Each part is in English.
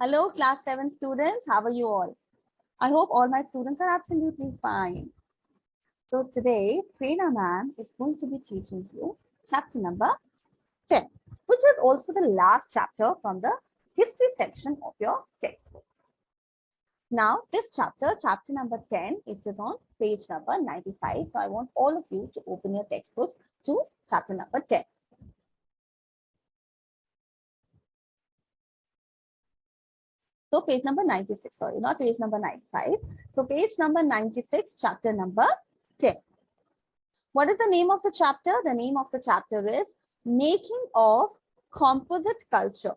Hello, class 7 students. How are you all? I hope all my students are absolutely fine. So today, Prerna ma'am is going to be teaching you chapter number 10, which is also the last chapter from the history section of your textbook. Now, this chapter number 10, it is on page number 95. So I want all of you to open your textbooks to chapter number 10. So page number 96, sorry, not page number 95. So page number 96, chapter number 10. What is the name of the chapter? The name of the chapter is Making of Composite Culture,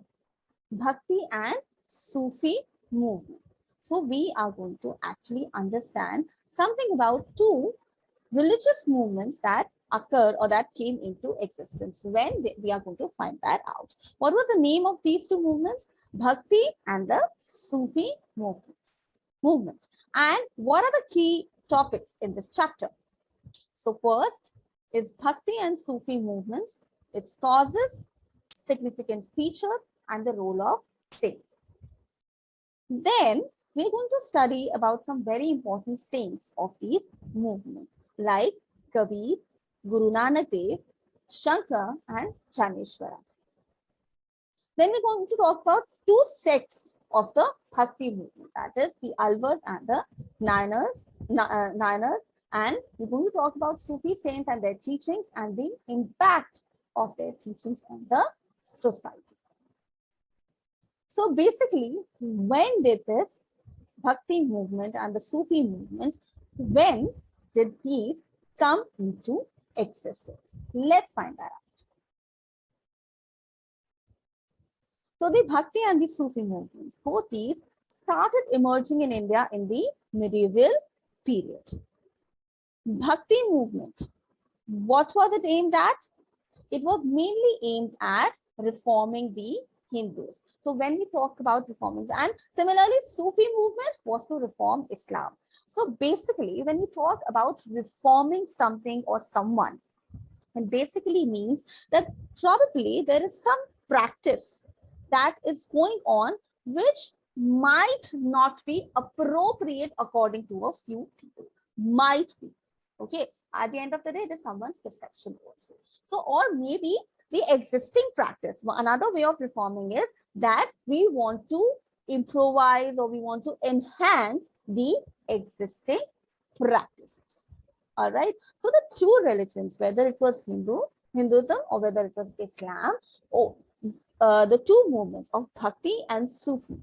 Bhakti and Sufi Movement. So we are going to actually understand something about two religious movements that occurred or that came into existence. We are going to find that out. What was the name of these two movements? Bhakti and the Sufi movement. And what are the key topics in this chapter? So first is Bhakti and Sufi movements, its causes, significant features, and the role of saints. Then we're going to study about some very important saints of these movements like Kabir, Guru Nanak Dev, Shankar, and Chaneshwara. Then we're going to talk about two sects of the Bhakti movement, that is the Alvars and the Nayanars, and we're going to talk about Sufi saints and their teachings and the impact of their teachings on the society. So basically, when did this Bhakti movement and the Sufi movement, when did these come into existence? Let's find that out. So the Bhakti and the Sufi movements, both these started emerging in India in the medieval period. Bhakti movement, what was it aimed at? It was mainly aimed at reforming the Hindus. So when we talk about reforming, and similarly Sufi movement was to reform Islam. So basically when we talk about reforming something or someone, it basically means that probably there is some practice that is going on which might not be appropriate according to a few people. Might be. Okay. At the end of the day, it is someone's perception also. So, or maybe the existing practice. Another way of reforming is that we want to improvise or we want to enhance the existing practices. All right. So the two religions, whether it was Hinduism or whether it was Islam, or the two movements of Bhakti and Sufi,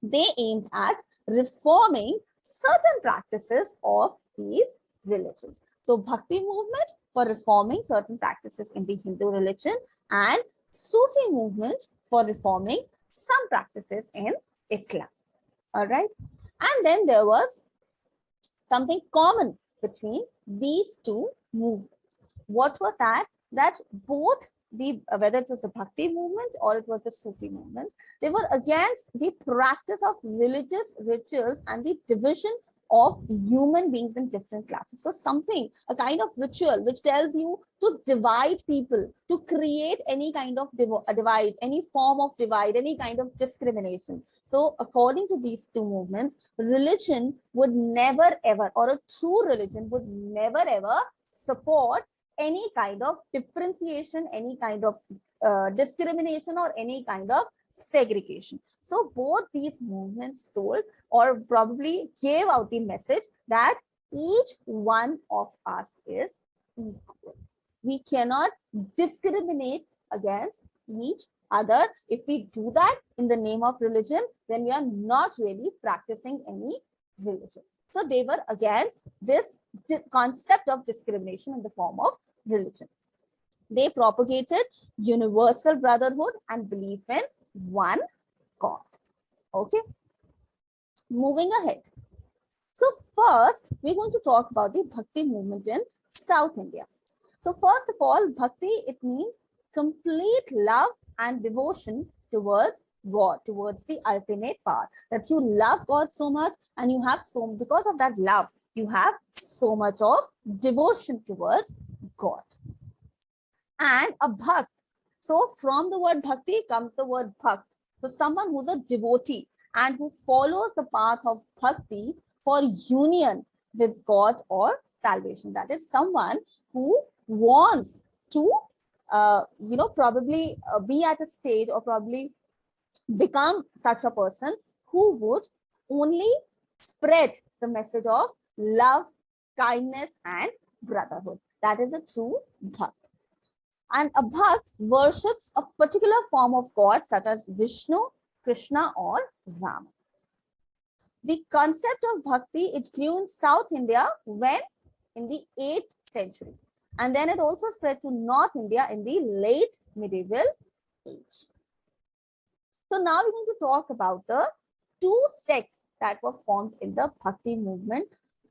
they aimed at reforming certain practices of these religions. So Bhakti movement for reforming certain practices in the Hindu religion and Sufi movement for reforming some practices in Islam. All right. And then there was something common between these two movements. What was that? That both whether it was the Bhakti movement or it was the Sufi movement, they were against the practice of religious rituals and the division of human beings in different classes. So something, a kind of ritual which tells you to divide people, to create any kind of divide, any form of divide, any kind of discrimination. So according to these two movements, religion would never ever, or a true religion would never ever support any kind of differentiation, any kind of discrimination, or any kind of segregation. So both these movements told or probably gave out the message that each one of us is equal. We cannot discriminate against each other. If we do that in the name of religion, then we are not really practicing any religion. So they were against this concept of discrimination in the form of religion. They propagated universal brotherhood and belief in one God. Okay. Moving ahead. So first, we're going to talk about the Bhakti movement in South India. So first of all, Bhakti, it means complete love and devotion towards God, towards the ultimate power. That you love God so much and you have because of that love, you have so much of devotion towards God. And a bhakt. So from the word bhakti comes the word bhakt. So someone who's a devotee and who follows the path of bhakti for union with God or salvation. That is someone who wants to, probably be at a stage or probably become such a person who would only spread the message of love, kindness, and brotherhood. That is a true bhakt. And a bhakt worships a particular form of God, such as Vishnu, Krishna, or Rama. The concept of bhakti, it grew in South India when in the 8th century. And then it also spread to North India in the late medieval age. So now we're going to talk about the two sects that were formed in the Bhakti movement.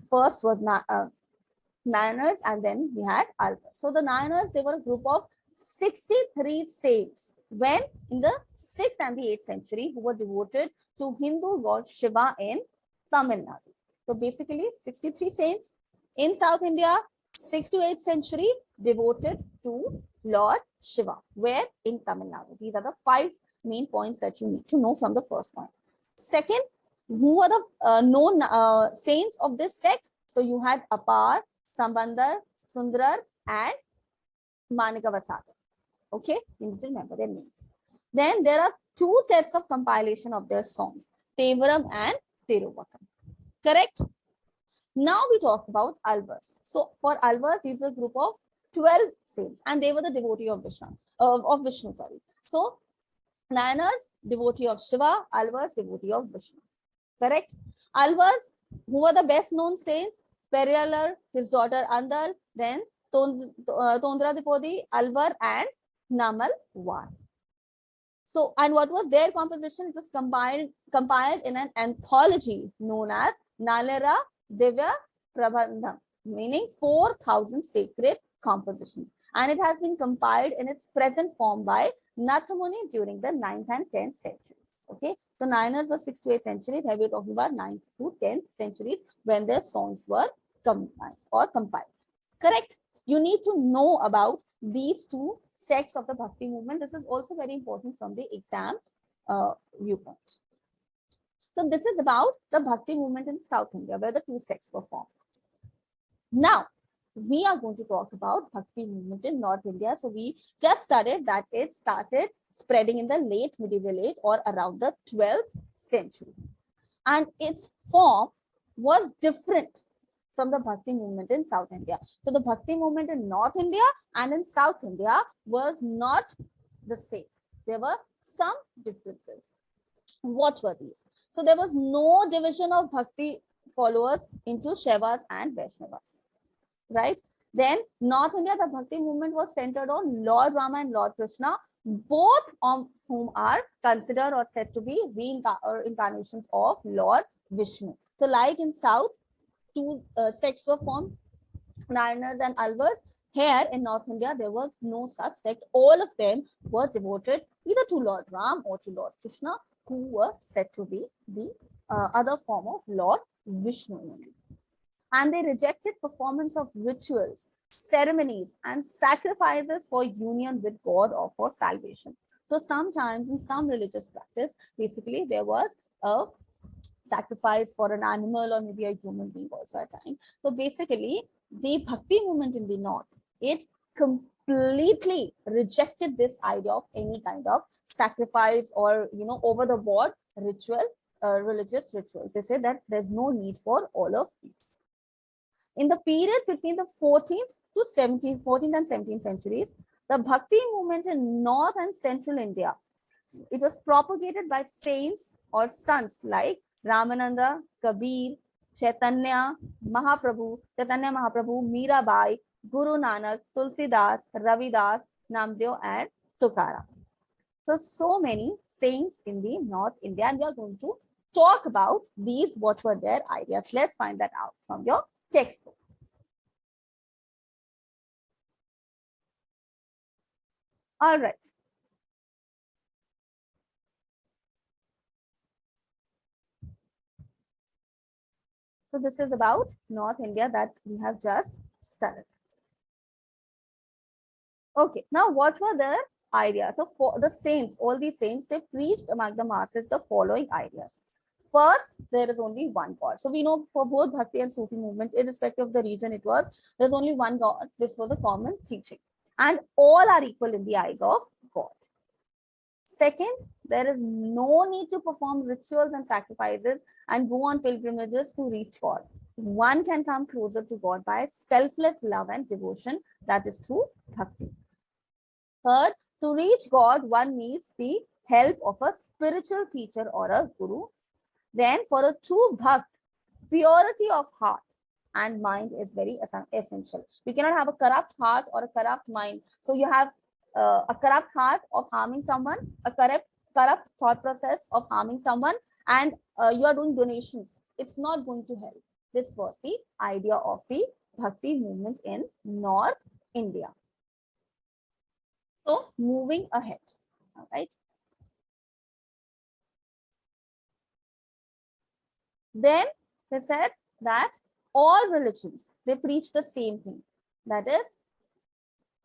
First was Nayanars, and then we had Alvars. So the Nayanars, they were a group of 63 saints when in the 6th and the 8th century who were devoted to Hindu Lord Shiva in Tamil Nadu. So basically 63 saints in South India, 6th to 8th century devoted to Lord Shiva, where in Tamil Nadu. These are the 5 main points that you need to know from the first point. Second, who are the known saints of this sect? So you had Apar, Sambandar, Sundrar, and Manikavasada. Okay, you need to remember their names. Then there are 2 sets of compilation of their songs, Tevaram and Tiruvakam. Correct? Now we talk about Alvars. So for Alvars, it's a group of 12 saints, and they were the devotee of Vishnu. So Nayanars, devotee of Shiva, Alvars, devotee of Vishnu. Correct? Alvars, who were the best known saints? Periyalar, his daughter Andal, then Tondra Dipodi, Alvar, and Namal Var. So, and what was their composition? It was compiled in an anthology known as Nalera Divya Prabandham, meaning 4,000 sacred compositions. And it has been compiled in its present form by Nathamuni during the 9th and 10th centuries. Okay, so Nayanars were 6th to 8th centuries, and we're talking about 9th to 10th centuries when their songs were combined or compiled. Correct? You need to know about these 2 sects of the Bhakti movement. This is also very important from the exam viewpoint. So this is about the Bhakti movement in South India, where the 2 sects were formed. Now, we are going to talk about Bhakti movement in North India. So we just studied that it started spreading in the late medieval age or around the 12th century. And its form was different from the Bhakti movement in South India. So the Bhakti movement in North India and in South India was not the same. There were some differences. What were these? So there was no division of Bhakti followers into Shaivas and Vaishnavas, right? Then North India, the Bhakti movement was centered on Lord Rama and Lord Krishna, both of whom are considered or said to be reincarnations of Lord Vishnu. So like in South, 2 sects were formed, Nayanars and Alvars. Here in North India, there was no such sect. All of them were devoted either to Lord Ram or to Lord Krishna, who were said to be the other form of Lord Vishnu. And they rejected performance of rituals, ceremonies, and sacrifices for union with God or for salvation. So sometimes in some religious practice, basically there was a sacrifice for an animal or maybe a human being also at times. So basically, the Bhakti movement in the North, it completely rejected this idea of any kind of sacrifice or, over the board ritual, religious rituals. They say that there's no need for all of these. In the period between the 14th and 17th centuries, the Bhakti movement in North and Central India, it was propagated by saints or sons like Ramananda, Kabir, Chaitanya Mahaprabhu, Mirabai, Guru Nanak, Tulsidas, Ravidas, Namdev, and Tukaram. So many saints in the North India, and we are going to talk about these, what were their ideas. Let's find that out from your textbook. All right. So this is about North India that we have just studied. Okay, now what were their ideas. So for the saints, all these saints, they preached among the masses the following ideas. First, there is only one God. So we know for both Bhakti and Sufi movement, irrespective of the region it was, there's only one God. This was a common teaching. And all are equal in the eyes of God. Second, there is no need to perform rituals and sacrifices and go on pilgrimages to reach God. One can come closer to God by selfless love and devotion, that is through Bhakti. Third, to reach God, one needs the help of a spiritual teacher or a guru. Then for a true Bhakt, purity of heart and mind is very essential. We cannot have a corrupt heart or a corrupt mind. So you have a corrupt heart of harming someone, a corrupt thought process of harming someone, and you are doing donations. It's not going to help. This was the idea of the Bhakti movement in North India. So moving ahead, all right. Then they said that all religions, they preach the same thing. That is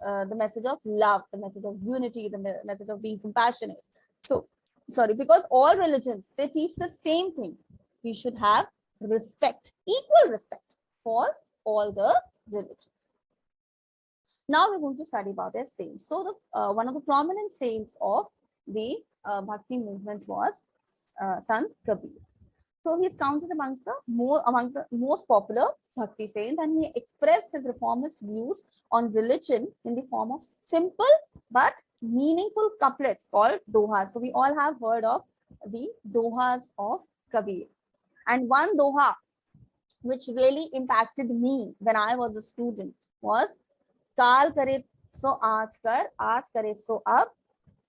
the message of love, the message of unity, the message of being compassionate. So, sorry, because all religions, they teach the same thing. We should have respect, equal respect for all the religions. Now we're going to study about their saints. So the one of the prominent saints of the Bhakti movement was Sant Kabir. So he's counted among the most popular Bhakti saints, and he expressed his reformist views on religion in the form of simple but meaningful couplets called dohas. So we all have heard of the dohas of Kabir. And one doha which really impacted me when I was a student was काल करे सो आज कर, आज करे सो अब,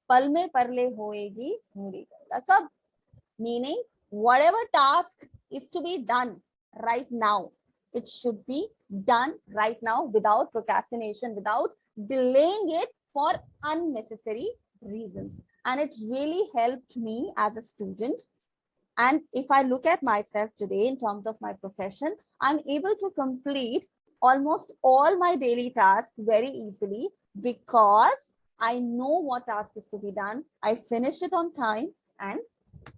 पल में परले होएगी मूरी कर. कब? Meaning, whatever task is to be done right now, it should be done right now without procrastination, without delaying it for unnecessary reasons. And it really helped me as a student. And if I look at myself today in terms of my profession, I'm able to complete almost all my daily tasks very easily because I know what task is to be done. I finish it on time and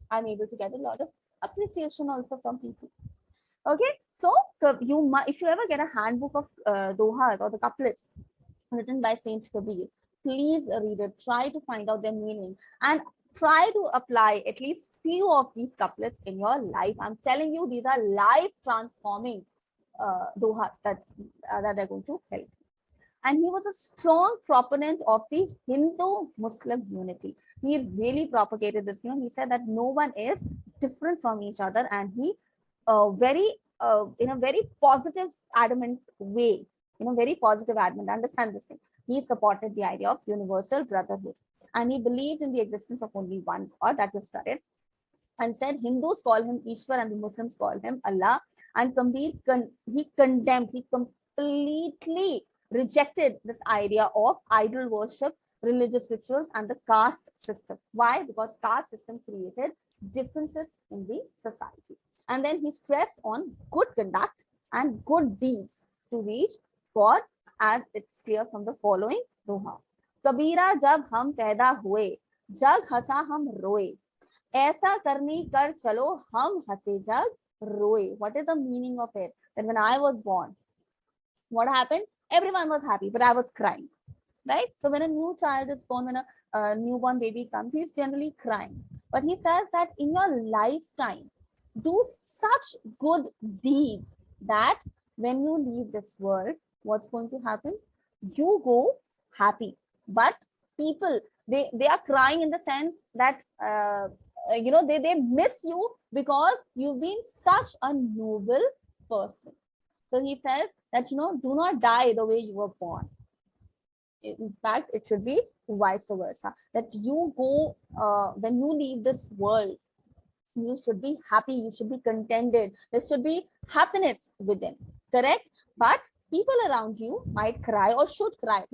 I'm able to get a lot of appreciation also from people. Okay, so if you ever get a handbook of dohas or the couplets written by Saint Kabir, please read it, try to find out their meaning and try to apply at least few of these couplets in your life. I'm telling you, these are life transforming dohas that are going to help. And he was a strong proponent of the Hindu-Muslim unity. He really propagated this. He said that no one is different from each other, and he in a very positive, adamant way, very positive, adamant, understand this thing. He supported the idea of universal brotherhood, and he believed in the existence of only one God, that we've studied, and said Hindus call him Ishwar and the Muslims call him Allah. And Kabir, he condemned, he completely rejected this idea of idol worship, religious rituals, and the caste system. Why? Because caste system created differences in the society. And then he stressed on good conduct and good deeds to reach God, as it's clear from the following doha. Kabira jab hum paida hue, jag hasa hum roe. ऐसा करनी कर चलो हम हंसे जग रोए. What is the meaning of it? That when I was born, what happened? Everyone was happy, but I was crying, right? So when a new child is born, when a newborn baby comes, he's generally crying. But he says that in your lifetime, do such good deeds that when you leave this world, what's going to happen? You go happy. But people, they are crying in the sense that they miss you because you've been such a noble person. So he says that do not die the way you were born. In fact, it should be vice versa, that you go when you leave this world, you should be happy, you should be contented, there should be happiness within, correct? But people around you might cry or should cry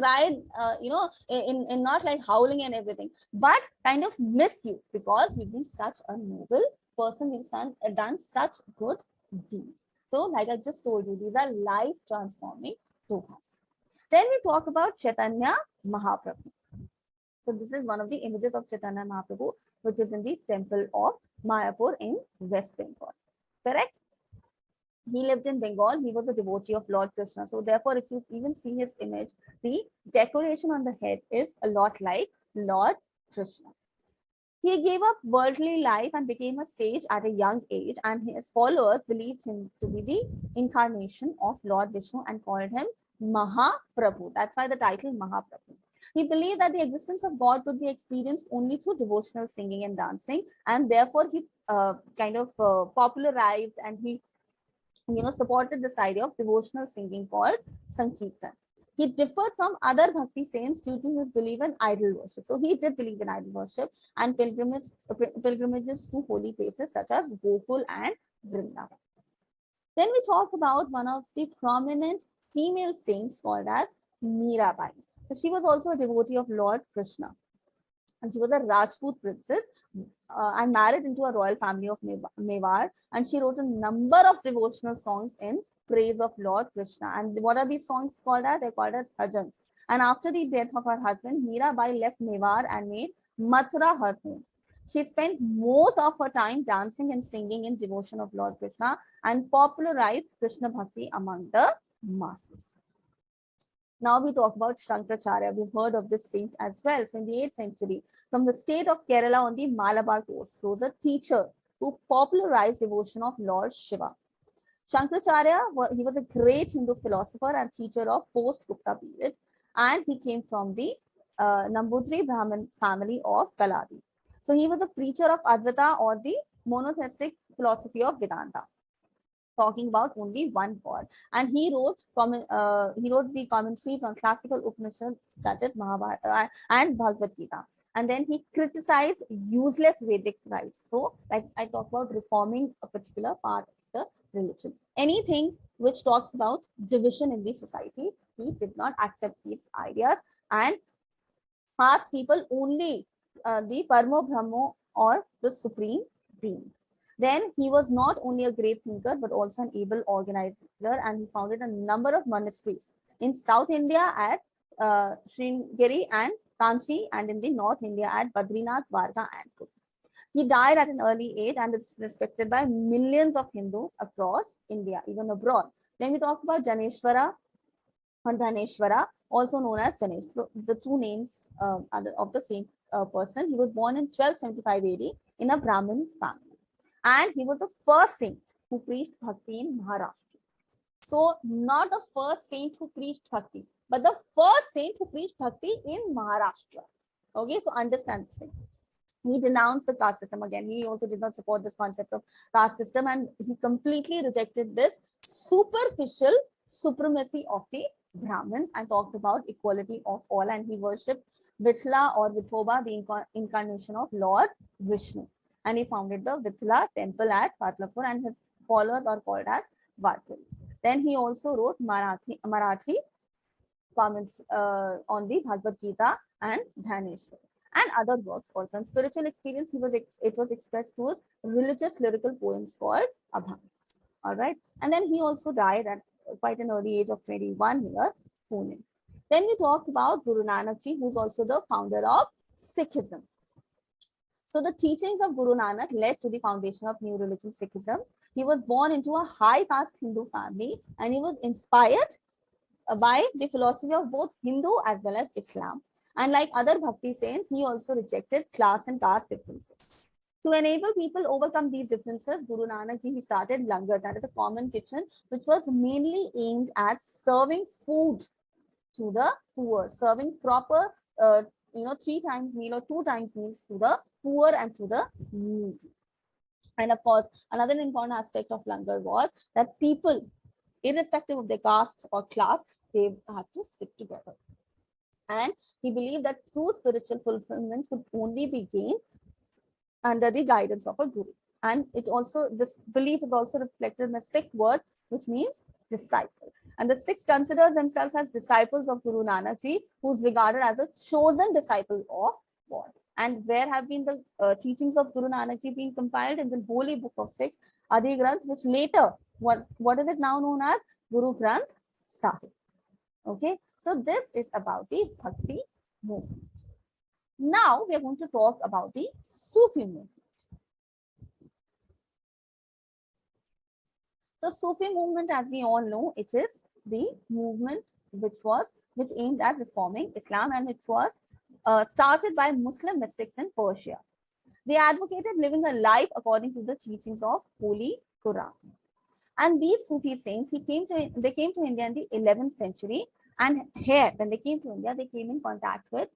in not like howling and everything, but kind of miss you because you've been such a noble person, you've done such good deeds. So like I just told you, these are life transforming dohas. Then we talk about Chaitanya Mahaprabhu. So this is one of the images of Chaitanya Mahaprabhu, which is in the temple of Mayapur in West Bengal. Correct? He lived in Bengal. He was a devotee of Lord Krishna. So therefore, if you even see his image, the decoration on the head is a lot like Lord Krishna. He gave up worldly life and became a sage at a young age, and his followers believed him to be the incarnation of Lord Vishnu and called him Mahaprabhu. That's why the title Mahaprabhu. He believed that the existence of God could be experienced only through devotional singing and dancing, and therefore he popularized and he supported this idea of devotional singing called Sankirtan. He differed from other Bhakti saints due to his belief in idol worship. So he did believe in idol worship and pilgrimages to holy places such as Gokul and Vrindavan. Then we talk about one of the prominent female saints called as Mirabai. So she was also a devotee of Lord Krishna. And she was a Rajput princess and married into a royal family of Mewar. And she wrote a number of devotional songs in praise of Lord Krishna. And what are these songs called as? They're called as bhajans. And after the death of her husband, Mirabai left Mewar and made Mathura her home. She spent most of her time dancing and singing in devotion of Lord Krishna and popularized Krishna Bhakti among the masses. Now we talk about Shankaracharya. We've heard of this saint as well. So in the 8th century, from the state of Kerala on the Malabar coast, rose a teacher who popularized devotion of Lord Shiva. Shankaracharya, he was a great Hindu philosopher and teacher of post-Gupta period, and he came from the Nambudri Brahmin family of Kaladi. So he was a preacher of Advaita, or the monotheistic philosophy of Vedanta, talking about only one God. And he wrote the commentaries on classical Upanishads, that is Mahabharata and Bhagavad Gita. And then he criticized useless Vedic rites. So like I talk about reforming a particular part of the religion. Anything which talks about division in the society, he did not accept these ideas and asked people only the Paramo Brahmo, or the supreme being. Then he was not only a great thinker, but also an able organizer, and he founded a number of monasteries in South India at Sringeri and Kanchi, and in the North India at Badrinath, Dwarka, and Kuta. He died at an early age and is respected by millions of Hindus across India, even abroad. Then we talk about Janeshwara or Dhaneshwara, also known as Ganesh. So the two names are of the same person. He was born in 1275 AD in a Brahmin family. And he was the first saint who preached Bhakti in Maharashtra. So not the first saint who preached Bhakti, but the first saint who preached Bhakti in Maharashtra. Okay, so understand this thing. He denounced the caste system again. He also did not support this concept of caste system, and he completely rejected this superficial supremacy of the Brahmins and talked about equality of all. And he worshipped Vithala or Vithoba, the incarnation of Lord Vishnu. And he founded the Vithala temple at Patlapur, and his followers are called as Varkalis. Then he also wrote Marathi comments on the Bhagavad Gita and Dhaneshwar, and other works also. And spiritual experience, it was expressed through religious lyrical poems called Abhangas. All right. And then he also died at quite an early age of 21 here, Pune. Then we talked about Guru Nanak Ji, who's also the founder of Sikhism. So the teachings of Guru Nanak led to the foundation of new religion, Sikhism. He was born into a high caste Hindu family, and he was inspired by the philosophy of both Hindu as well as Islam. And like other Bhakti saints, he also rejected class and caste differences. To enable people overcome these differences, Guru Nanak Ji, he started Langar, that is a common kitchen, which was mainly aimed at serving food to the poor, serving proper 3 times meal or 2 times meals to the poor and to the needy. And of course, another important aspect of Langar was that people, irrespective of their caste or class, they had to sit together. And he believed that true spiritual fulfillment could only be gained under the guidance of a guru. And this belief is also reflected in the Sikh word, which means disciple. And the Sikhs consider themselves as disciples of Guru Nanak Ji, who is regarded as a chosen disciple of God. And where have been the teachings of Guru Nanak Ji being compiled? In the holy book of Sikhs, Adi Granth, which later, what is it now known as? Guru Granth Sahib. Okay, so this is about the Bhakti movement. Now we are going to talk about the Sufi movement. The Sufi movement, as we all know, it is the movement which aimed at reforming Islam, and it was started by Muslim mystics in Persia. They advocated living a life according to the teachings of Holy Quran. And these Sufi saints, they came to India in the 11th century, and here, when they came to India, they came in contact with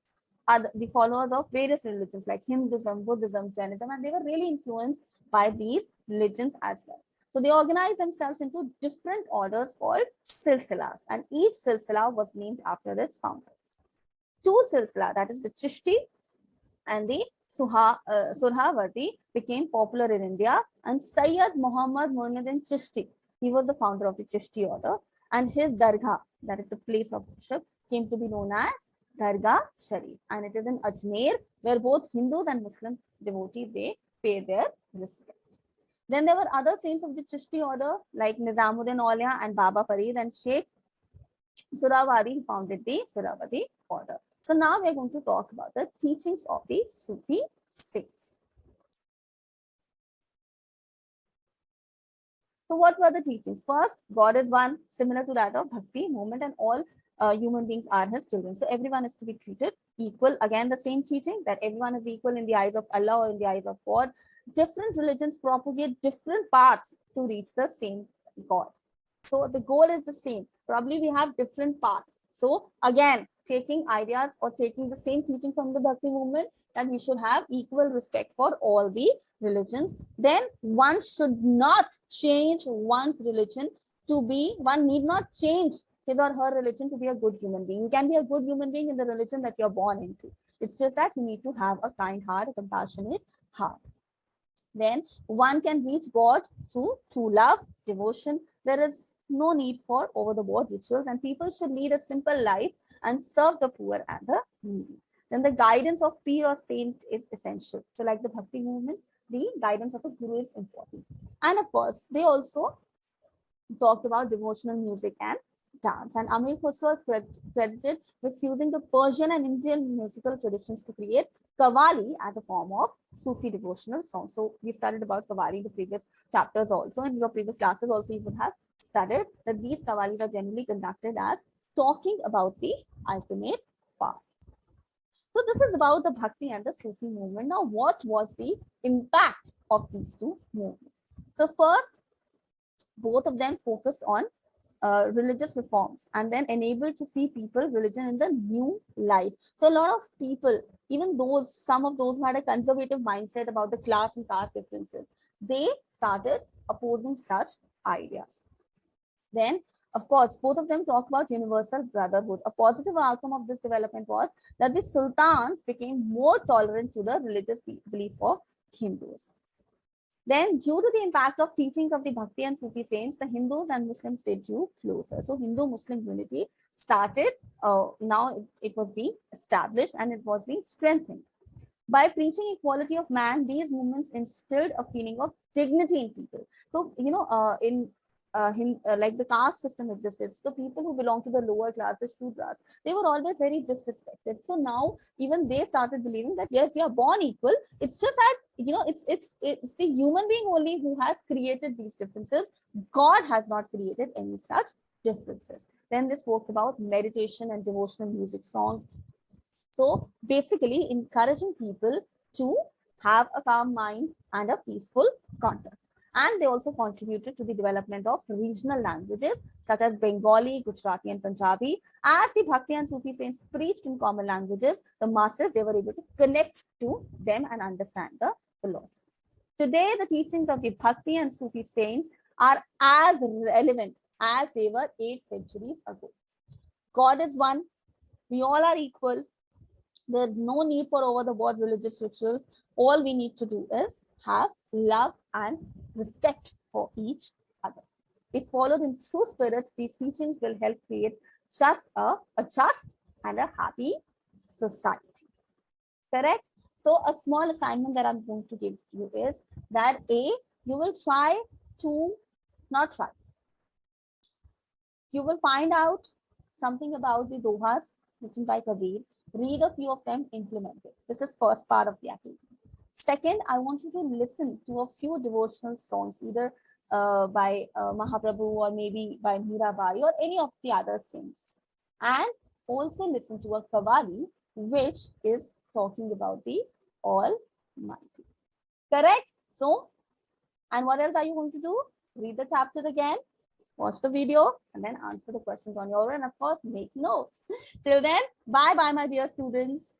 the followers of various religions like Hinduism, Buddhism, Jainism, and they were really influenced by these religions as well. So they organized themselves into different orders called silsilas, and each silsila was named after its founder. Two silsila, that is the Chishti and the Surhavardi, became popular in India, and Sayyid Muhammad Muinuddin Chishti, he was the founder of the Chishti order, and his dargah, that is the place of worship, came to be known as Dargah Sharif, and it is in Ajmer, where both Hindus and Muslim devotees, they pay their respect. Then there were other saints of the Chishti order like Nizamuddin Aulia and Baba Farid, and Sheikh Suravadi founded the Suravadi order. So now we are going to talk about the teachings of the Sufi saints. So what were the teachings? First, God is one, similar to that of Bhakti Movement, and all human beings are his children. So everyone is to be treated equal. Again, the same teaching that everyone is equal in the eyes of Allah or in the eyes of God. Different religions propagate different paths to reach the same God. So the goal is the same. Probably we have different paths. So again, taking ideas or taking the same teaching from the Bhakti movement, that we should have equal respect for all the religions. Then one should not change one's religion to be, one need not change his or her religion to be a good human being. You can be a good human being in the religion that you're born into. It's just that you need to have a kind heart, a compassionate heart. Then one can reach God through true love, devotion. There is no need for over-the-board rituals, and people should lead a simple life and serve the poor and the needy. Then the guidance of peer or saint is essential. So like the Bhakti movement, the guidance of a guru is important. And of course, they also talked about devotional music and dance. And Amir Khusro is credited with fusing the Persian and Indian musical traditions to create Qawwali as a form of Sufi devotional song. So we studied about Qawwali in the previous chapters also. In your previous classes also, you would have studied that these Qawwali are generally conducted as talking about the ultimate path. So this is about the Bhakti and the Sufi movement. Now, what was the impact of these two movements? So first, both of them focused on religious reforms and then enabled to see people religion in the new light. So a lot of people, even those, some of those who had a conservative mindset about the class and caste differences, they started opposing such ideas. Then, of course, both of them talk about universal brotherhood. A positive outcome of this development was that the sultans became more tolerant to the religious belief of Hindus. Then, due to the impact of teachings of the Bhakti and Sufi saints, the Hindus and Muslims, they drew closer. So, Hindu-Muslim unity started, now it was being established and it was being strengthened. By preaching equality of man, these movements instilled a feeling of dignity in people. So, you know, like the caste system existed, so people who belong to the lower class, the Shudras, they were always very disrespected. So now even they started believing that yes, we are born equal. It's just that, you know, it's the human being only who has created these differences. God has not created any such differences. Then they spoke about meditation and devotional music songs. So basically encouraging people to have a calm mind and a peaceful conduct. And they also contributed to the development of regional languages such as Bengali, Gujarati, and Punjabi. As the Bhakti and Sufi saints preached in common languages, the masses, they were able to connect to them and understand the philosophy. Today, the teachings of the Bhakti and Sufi saints are as relevant as they were 8 centuries ago. God is one. We all are equal. There's no need for over-the-board religious rituals. All we need to do is have love and respect for each other. If followed in true spirit, these teachings will help create just a just and a happy society. Correct? So a small assignment that I'm going to give you is that you will try to not try. You will find out something about the dohas written by Kabir. Read a few of them, implement it. This is first part of the activity. Second, I want you to listen to a few devotional songs, either by Mahaprabhu or maybe by Mirabai or any of the other saints. And also listen to a Kavali, which is talking about the Almighty. Correct? So, and what else are you going to do? Read the chapter again, watch the video, and then answer the questions on your own, and of course, make notes. Till then, bye-bye, my dear students.